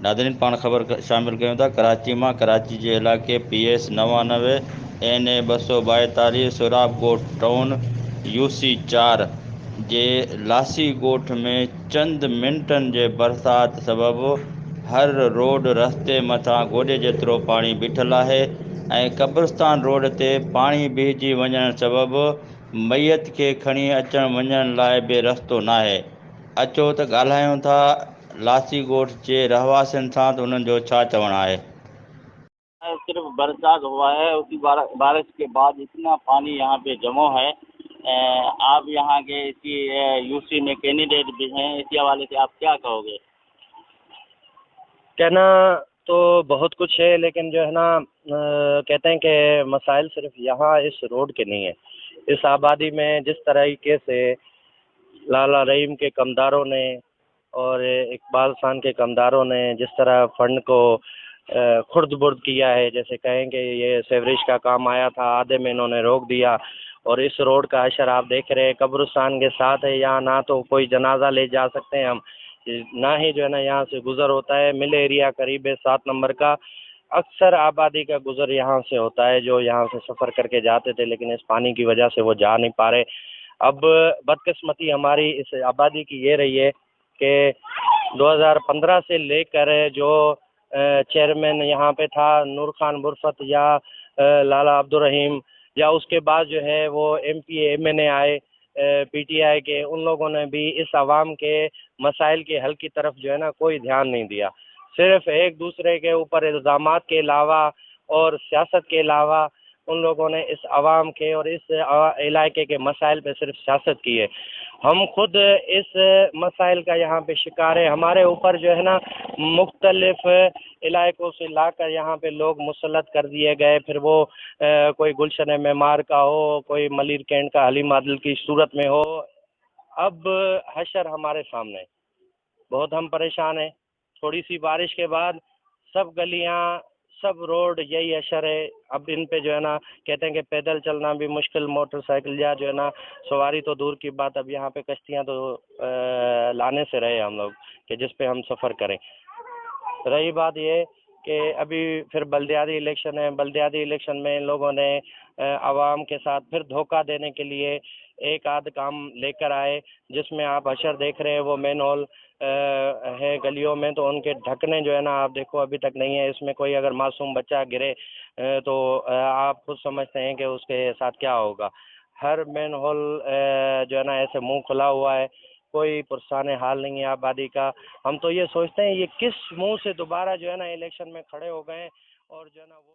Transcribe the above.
Nadreen पाण ख़बर शामिल कयूं था कराची मां। कराची जे इलाइक़े PS 99 NA 242 सोराब ॻोठ टाउन UC 4 जे लासी ॻोठ में चंद मिंटनि जे बरसात सबबु हर रोड रस्ते मथां गोॾे जेतिरो पाणी बीठल आहे ऐं कब्रस्तान रोड ते पाणी बीहजी वञण सबबु मैयत खे खणी अचण वञण लाइ बि रस्तो नाहे। अचो त ॻाल्हायूं था लासी ॻोठ जे रहवासियुनि सां त उन्हनि जो छा चवणु आहे। सिर्फ बरसात हुआ है, उसी बारिश के बाद इतना पानी यहाँ पे जमा है। आप यहाँ के इसी UC में कैंडिडेट भी हैं, इसी हवाले से आप क्या कहोगे? कहना तो बहुत कुछ है, लेकिन जो है ना कहते हैं कि मसाइल सिर्फ यहाँ इस रोड के नहीं है। इस आबादी में जिस तरीके से लाला रहीम के कमदारों ने और इकबाल खान के कमदारों ने जिस तरह फंड को खुर्द बुर्द किया है, जैसे कहें कि ये सेवरेज का काम आया था, आधे में इन्होंने रोक दिया। और इस रोड का अशर आप देख रहे हैं, कब्रिस्तान के साथ है, यहाँ ना तो कोई जनाजा ले जा सकते हैं हम, ना ही जो है ना यहाँ से गुज़र होता है। मिल एरिया करीब है 7 नंबर का, अक्सर आबादी का गुज़र यहाँ से होता है, जो यहाँ से सफ़र करके जाते थे, लेकिन इस पानी की वजह से वो जा नहीं पा रहे। अब बदकिस्मती हमारी इस आबादी की ये रही है कि 2015 से लेकर जो चेयरमैन यहाँ पे था नूर खान बुरफत या लाला अब्दुल रहीम, या उसके बाद जो है वो MP MNA आए PTI के, उन लोगों ने भी इस आवाम के मसाइल के हल की तरफ जो है ना कोई ध्यान नहीं दिया। सिर्फ एक दूसरे के ऊपर इल्ज़ामात के अलावा और सियासत के अलावा उन लोगों ने इस आवाम के और इस इलाके के मसाइल पे सिर्फ सियासत की है। हम खुद इस मसाइल का यहाँ पे शिकार है। हमारे ऊपर जो है ना मुख्तलिफ इलाकों से लाकर यहाँ पे लोग मुसल्लत कर दिए गए, फिर वो कोई गुलशन मेमार का हो, कोई मलिर कैंट का हलीम आदिल की सूरत में हो। अब हशर हमारे सामने है, बहुत हम परेशान हैं। थोड़ी सी बारिश के बाद सब गलियाँ, सब रोड यही हशर है। अब इन पे जो है ना कहते हैं कि पैदल चलना भी मुश्किल, मोटरसाइकिल या जो है ना सवारी तो दूर की बात, अब यहाँ पे कश्तियाँ तो लाने से रहे हम लोग कि जिस पे हम सफ़र करें। रही बात ये कि अभी फिर बल्दियाती इलेक्शन है, बल्दियाती इलेक्शन में इन लोगों ने आवाम के साथ फिर धोखा देने के लिए एक आध काम लेकर आए, जिसमें आप हशर देख रहे हैं वो मेन हॉल है गलियों में, तो उनके ढकने जो है ना आप देखो अभी तक नहीं है। इसमें कोई अगर मासूम बच्चा गिरे तो आप खुद समझते हैं कि उसके साथ क्या होगा। हर मेन हॉल जो है ना ऐसे मुंह खुला हुआ है, कोई पुरसाने हाल नहीं है आबादी का। हम तो ये सोचते हैं ये किस मुंह से दोबारा जो है ना इलेक्शन में खड़े हो गए और जो है ना वो